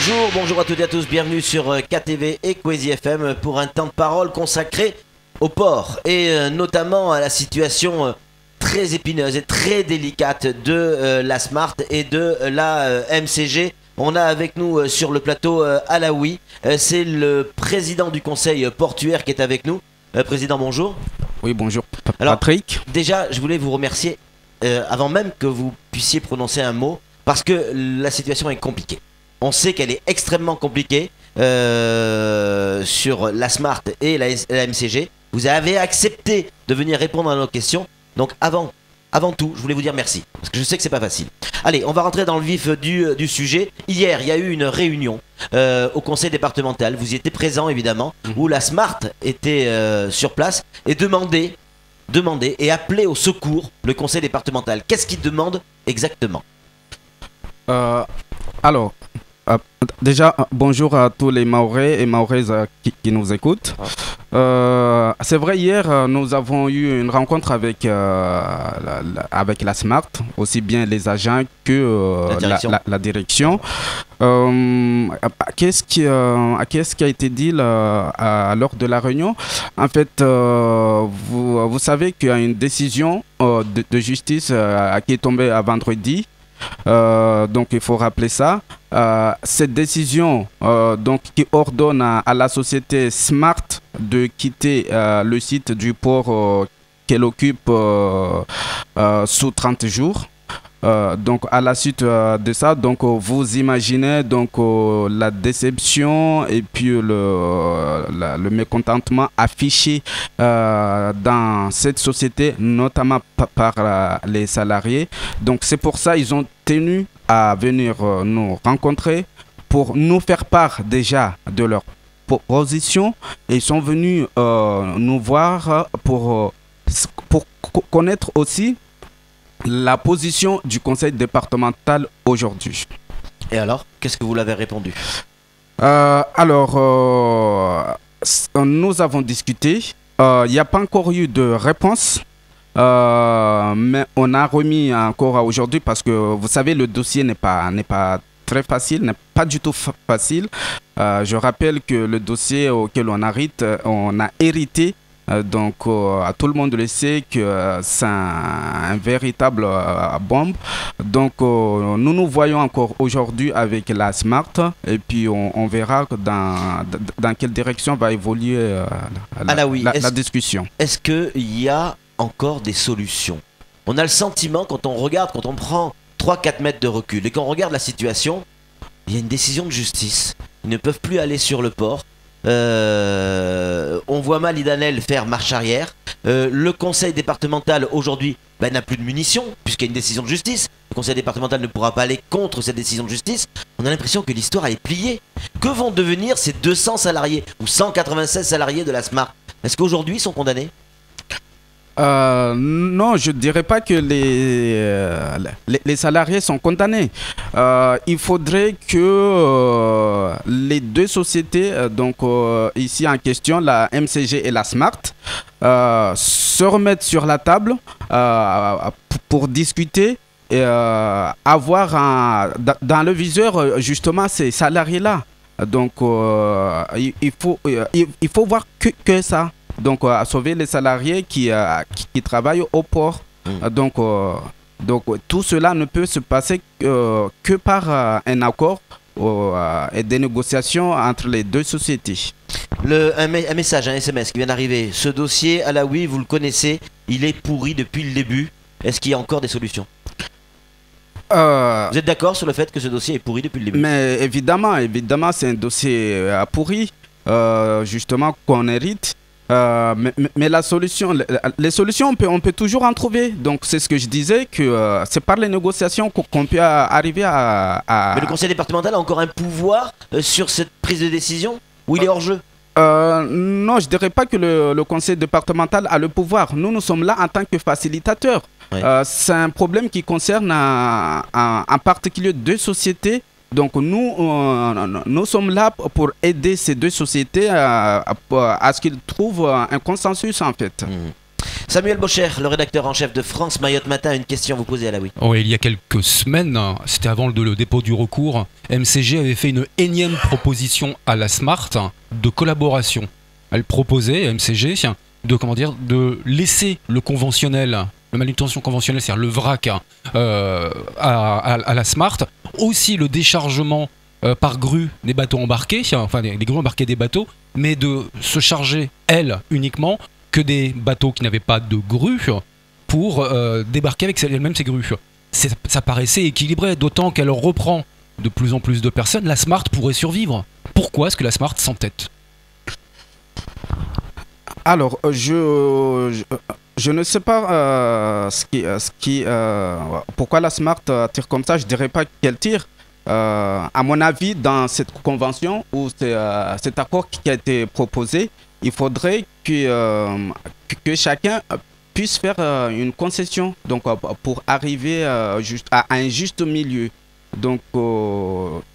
Bonjour, bonjour à toutes et à tous, bienvenue sur KTV et Kwezi FM pour un temps de parole consacré au port et notamment à la situation très épineuse et très délicate de la Smart et de la MCG. On a avec nous sur le plateau Alaoui, c'est le président du conseil portuaire qui est avec nous. Président, bonjour. Oui, bonjour Alors, Patrick. Déjà, je voulais vous remercier avant même que vous puissiez prononcer un mot parce que la situation est compliquée. On sait qu'elle est extrêmement compliquée sur la Smart et la MCG. Vous avez accepté de venir répondre à nos questions. Donc avant tout, je voulais vous dire merci. Parce que je sais que c'est pas facile. Allez, on va rentrer dans le vif du sujet. Hier, il y a eu une réunion au conseil départemental. Vous y étiez présent évidemment. Où la Smart était sur place et demandait et appelait au secours le conseil départemental. Qu'est-ce qu'il demande exactement? Alors, déjà, bonjour à tous les Mahorais et Mahoraises qui nous écoutent. C'est vrai, hier, nous avons eu une rencontre avec la Smart, aussi bien les agents que la direction. Qu'est-ce qui a été dit lors de la réunion? En fait, vous savez qu'il y a une décision de justice qui est tombée à vendredi. Donc il faut rappeler ça. Cette décision donc, qui ordonne à la société Smart de quitter le site du port qu'elle occupe sous 30 jours. Donc à la suite de ça, donc vous imaginez donc la déception et puis le mécontentement affiché dans cette société, notamment par les salariés. Donc c'est pour ça ils ont tenu à venir nous rencontrer pour nous faire part déjà de leur position, et ils sont venus nous voir pour connaître aussi la position du conseil départemental aujourd'hui. Et alors, qu'est-ce que vous l'avez répondu? Nous avons discuté. Il n'y a pas encore eu de réponse. Mais on a remis encore à aujourd'hui parce que vous savez, le dossier n'est pas très facile, n'est pas du tout facile. Je rappelle que le dossier auquel on a hérité. Donc à tout le monde le sait que c'est un véritable bombe. Donc nous voyons encore aujourd'hui avec la Smart, et puis on verra dans quelle direction va évoluer la discussion. Est-ce qu'il y a encore des solutions? On a le sentiment, quand on regarde, quand on prend 3-4 mètres de recul et qu'on regarde la situation, il y a une décision de justice. Ils ne peuvent plus aller sur le port. On voit mal Idanel faire marche arrière. Le conseil départemental aujourd'hui n'a plus de munitions puisqu'il y a une décision de justice. Le conseil départemental ne pourra pas aller contre cette décision de justice. On a l'impression que l'histoire est pliée. Que vont devenir ces 200 salariés ou 196 salariés de la Smart? Est-ce qu'aujourd'hui ils sont condamnés? Non, je ne dirais pas que les salariés sont condamnés. Il faudrait que les deux sociétés, donc ici en question, la MCG et la Smart, se remettent sur la table pour discuter et avoir dans le viseur justement ces salariés-là. Donc il faut voir que ça. Donc à sauver les salariés qui travaillent au port. Donc tout cela ne peut se passer que par un accord et des négociations entre les deux sociétés. Un message, un SMS qui vient d'arriver. Ce dossier, Alaoui, vous le connaissez, il est pourri depuis le début. Est-ce qu'il y a encore des solutions? Vous êtes d'accord sur le fait que ce dossier est pourri depuis le début? Mais évidemment, c'est un dossier pourri, justement, qu'on hérite. Mais la solution, les solutions, on peut toujours en trouver. Donc c'est ce que je disais, que c'est par les négociations qu'on peut arriver à... Mais le conseil départemental a encore un pouvoir sur cette prise de décision, ou il est hors jeu? Non, je ne dirais pas que le conseil départemental a le pouvoir. Nous sommes là en tant que facilitateurs. Ouais. C'est un problème qui concerne en particulier deux sociétés. Donc nous sommes là pour aider ces deux sociétés à ce qu'ils trouvent un consensus en fait. Samuel Bocher, le rédacteur en chef de France Mayotte Matin, une question à vous poser à la oui. Oh, il y a quelques semaines, c'était avant le dépôt du recours, MCG avait fait une énième proposition à la Smart de collaboration. Elle proposait, MCG, de laisser le conventionnel, la manutention conventionnelle, c'est-à-dire le vrac, à la Smart, aussi le déchargement par grue des bateaux embarqués, enfin des grues embarquées des bateaux, mais de se charger, elle, uniquement, que des bateaux qui n'avaient pas de grue pour débarquer avec elle-même ces grues. Ça paraissait équilibré, d'autant qu'elle reprend de plus en plus de personnes. La Smart pourrait survivre. Pourquoi est-ce que la Smart s'entête? Alors, je ne sais pas pourquoi la Smart tire comme ça. Je dirais pas qu'elle tire. À mon avis, dans cette convention ou cet accord qui a été proposé, il faudrait que chacun puisse faire une concession donc, pour arriver à un juste milieu. Donc,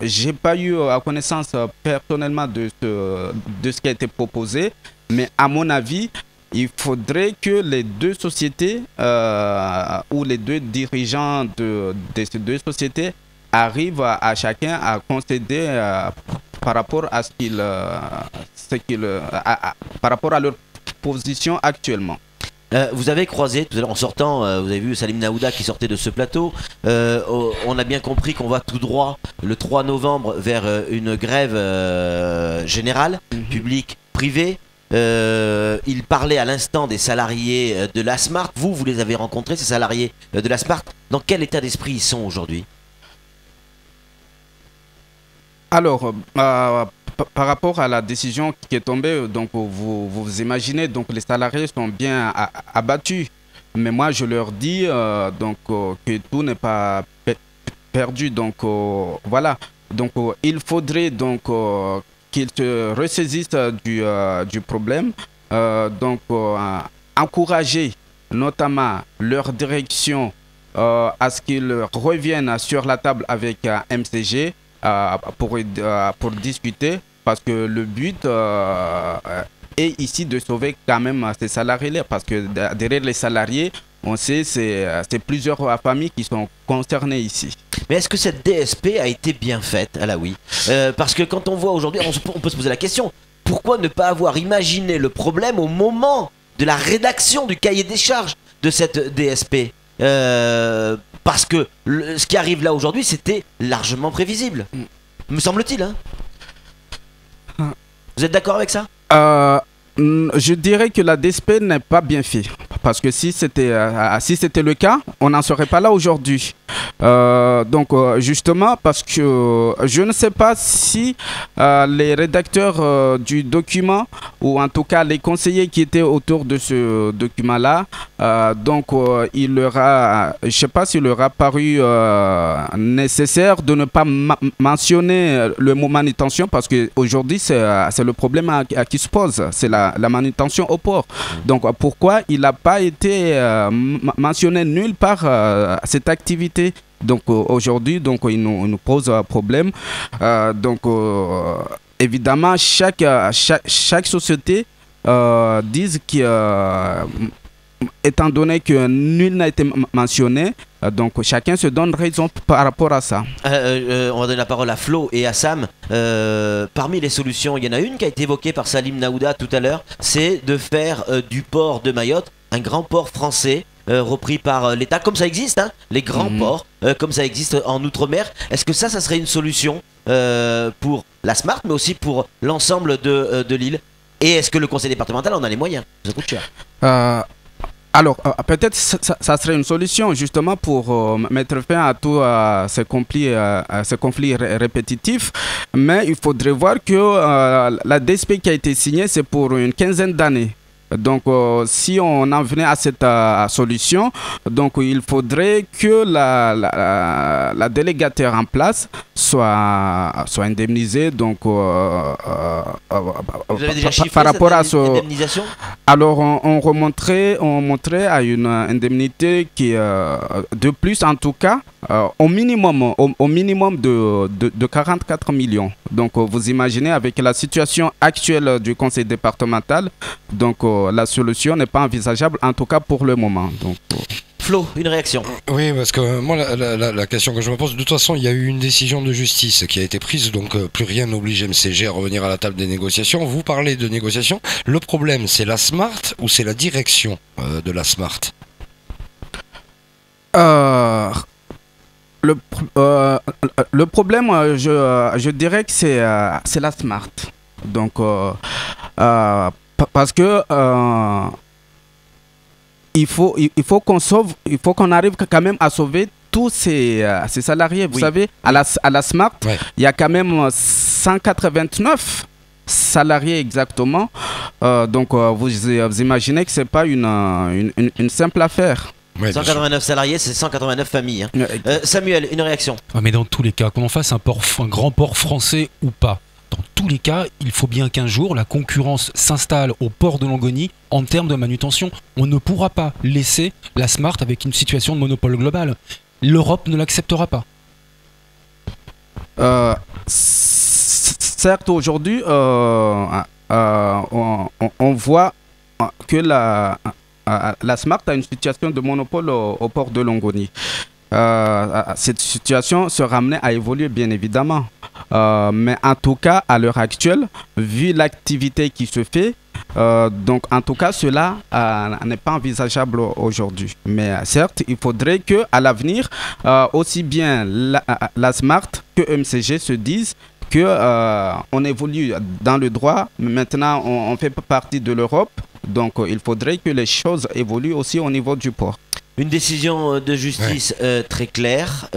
j'ai pas eu à connaissance personnellement de ce qui a été proposé, mais à mon avis, il faudrait que les deux sociétés ou les deux dirigeants de ces deux sociétés arrivent à chacun à concéder par rapport à par rapport à leur position actuellement. Vous avez croisé tout à l'heure en sortant, vous avez vu Salim Naouda qui sortait de ce plateau. On a bien compris qu'on va tout droit le 3 novembre vers une grève générale, publique, privée. Il parlait à l'instant des salariés de la Smart. Vous les avez rencontrés, ces salariés de la Smart. Dans quel état d'esprit ils sont aujourd'hui? Alors, par rapport à la décision qui est tombée, donc vous imaginez, donc les salariés sont bien abattus. Mais moi, je leur dis que tout n'est pas perdu. Donc voilà. Donc il faudrait donc qu'ils se ressaisissent du problème. Encourager notamment leur direction à ce qu'ils reviennent sur la table avec MCG. Pour discuter, parce que le but est ici de sauver quand même ces salariés-là, parce que derrière les salariés, on sait c'est plusieurs familles qui sont concernées ici. Mais est-ce que cette DSP a été bien faite? Ah là oui. Parce que quand on voit aujourd'hui, on peut se poser la question, pourquoi ne pas avoir imaginé le problème au moment de la rédaction du cahier des charges de cette DSP? Parce que ce qui arrive là aujourd'hui, c'était largement prévisible, me semble-t-il. Hein. Vous êtes d'accord avec ça? Je dirais que la DSP n'est pas bien faite. Parce que si c'était le cas, on n'en serait pas là aujourd'hui. Justement, parce que je ne sais pas si les rédacteurs du document, ou en tout cas les conseillers qui étaient autour de ce document-là, il leur a, je ne sais pas s'il leur a paru nécessaire de ne pas mentionner le mot manutention, parce qu'aujourd'hui, c'est le problème à qui se pose, c'est la manutention au port. Donc, pourquoi il n'a pas été mentionné nulle part cette activité? Donc aujourd'hui, il nous pose un problème. Évidemment, chaque société dit que, étant donné que nul n'a été mentionné, donc chacun se donne raison par rapport à ça. On va donner la parole à Flo et à Sam. Parmi les solutions, il y en a une qui a été évoquée par Salim Naouda tout à l'heure, c'est de faire du port de Mayotte un grand port français repris par l'État, comme ça existe, hein, les grands ports, comme ça existe en Outre-mer. Est-ce que ça serait une solution pour la Smart, mais aussi pour l'ensemble de l'île? Et est-ce que le conseil départemental en a les moyens? Ça coûte cher. Alors, peut-être ça serait une solution justement pour mettre fin à tous ces conflits répétitifs. Mais il faudrait voir que la DSP qui a été signée, c'est pour une quinzaine d'années. Donc, si on en venait à cette solution, donc il faudrait que la délégataire en place soit indemnisée. Donc, vous avez déjà chiffré par rapport à indemnisation? Alors, on montrait à une indemnité qui, de plus en tout cas, au minimum de 44 millions. Donc, vous imaginez avec la situation actuelle du conseil départemental, donc la solution n'est pas envisageable, en tout cas pour le moment. Donc, Flo, une réaction. Oui, parce que moi, la question que je me pose, de toute façon, il y a eu une décision de justice qui a été prise, donc plus rien n'oblige MCG à revenir à la table des négociations. Vous parlez de négociations. Le problème, c'est la Smart ou c'est la direction de la Smart? Le problème, je dirais que c'est la Smart. Donc, parce que il faut qu'on arrive quand même à sauver tous ces salariés. Vous savez, à la Smart, il y a quand même 189 salariés exactement. Donc, vous imaginez que c'est pas une simple affaire. Ouais, 189 salariés, c'est 189 familles. Hein. Samuel, une réaction. Mais dans tous les cas, qu'on en fasse un grand port français ou pas, dans tous les cas, il faut bien qu'un jour la concurrence s'installe au port de Longoni en termes de manutention. On ne pourra pas laisser la Smart avec une situation de monopole global. L'Europe ne l'acceptera pas. Certes, aujourd'hui, on voit que la Smart a une situation de monopole au port de Longoni. Cette situation se ramenait à évoluer, bien évidemment. Mais en tout cas, à l'heure actuelle, vu l'activité qui se fait, donc en tout cas, cela n'est pas envisageable aujourd'hui. Mais certes, il faudrait qu'à l'avenir, aussi bien la Smart que MCG se disent qu'on évolue dans le droit, mais maintenant on fait partie de l'Europe. Donc il faudrait que les choses évoluent aussi au niveau du port. Une décision de justice très claire,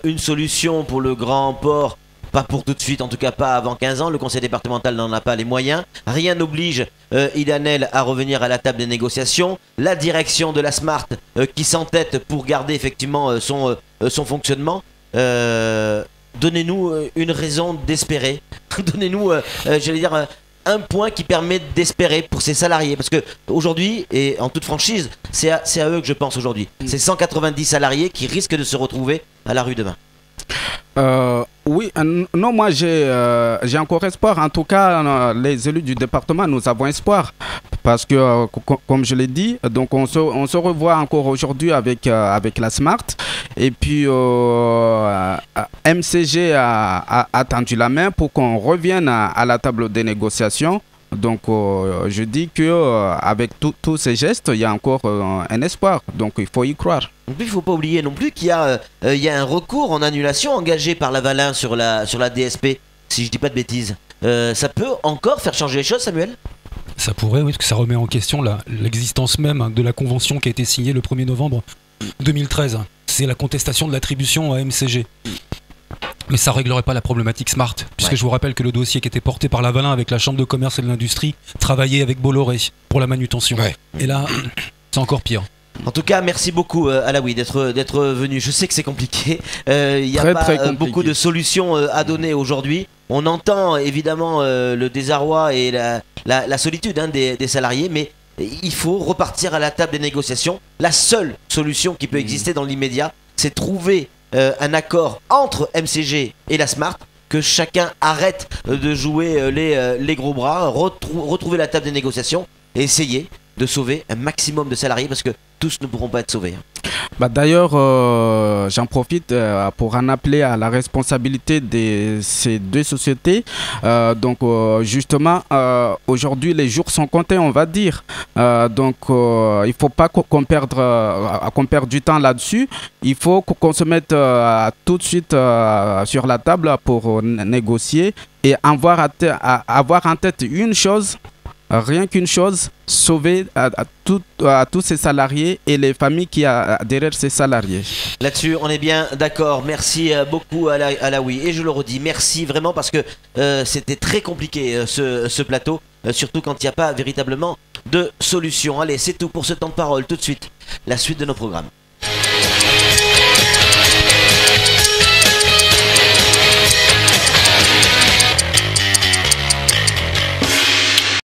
une solution pour le grand port, pas pour tout de suite, en tout cas pas avant 15 ans, le conseil départemental n'en a pas les moyens, rien n'oblige Idanel à revenir à la table des négociations, la direction de la Smart qui s'entête pour garder effectivement son fonctionnement. Donnez-nous une raison d'espérer, donnez-nous, j'allais dire, un point qui permet d'espérer pour ces salariés, parce que aujourd'hui, et en toute franchise, c'est à eux que je pense aujourd'hui. C'est 190 salariés qui risquent de se retrouver à la rue demain. Oui, non, moi j'ai encore espoir. En tout cas, les élus du département, nous avons espoir. Parce que, comme je l'ai dit, donc on se revoit encore aujourd'hui avec la Smart. Et puis, MCG a tendu la main pour qu'on revienne à la table des négociations. Donc, je dis qu'avec tous ces gestes, il y a encore un espoir. Donc, il faut y croire. Il ne faut pas oublier non plus qu'il y a un recours en annulation engagé par Lavalin sur la DSP, si je dis pas de bêtises. Ça peut encore faire changer les choses, Samuel ? Ça pourrait, oui, parce que ça remet en question l'existence même de la convention qui a été signée le 1er novembre 2013. C'est la contestation de l'attribution à MCG. Mais ça ne réglerait pas la problématique Smart, puisque je vous rappelle que le dossier qui était porté par Lavalin avec la Chambre de commerce et de l'industrie travaillait avec Bolloré pour la manutention. Et là, c'est encore pire. En tout cas, merci beaucoup Alaoui d'être venu. Je sais que c'est compliqué. Il n'y a pas beaucoup de solutions à donner aujourd'hui. On entend évidemment le désarroi et la solitude des salariés, mais il faut repartir à la table des négociations. La seule solution qui peut exister dans l'immédiat, c'est trouver un accord entre MCG et la Smart, que chacun arrête de jouer les gros bras, retrouver la table des négociations et essayer de sauver un maximum de salariés, parce que tous ne pourront pas être sauvés. D'ailleurs, j'en profite pour en appeler à la responsabilité de ces deux sociétés. Donc, justement, aujourd'hui, les jours sont comptés, on va dire. Donc, il ne faut pas qu'on perde du temps là-dessus. Il faut qu'on se mette tout de suite sur la table pour négocier et avoir en tête une chose. Rien qu'une chose, sauver à tous ces salariés et les familles qui a derrière ces salariés. Là-dessus, on est bien d'accord. Merci beaucoup Alaoui. Et je le redis, merci vraiment, parce que c'était très compliqué ce plateau, surtout quand il n'y a pas véritablement de solution. Allez, c'est tout pour ce temps de parole. Tout de suite, la suite de nos programmes.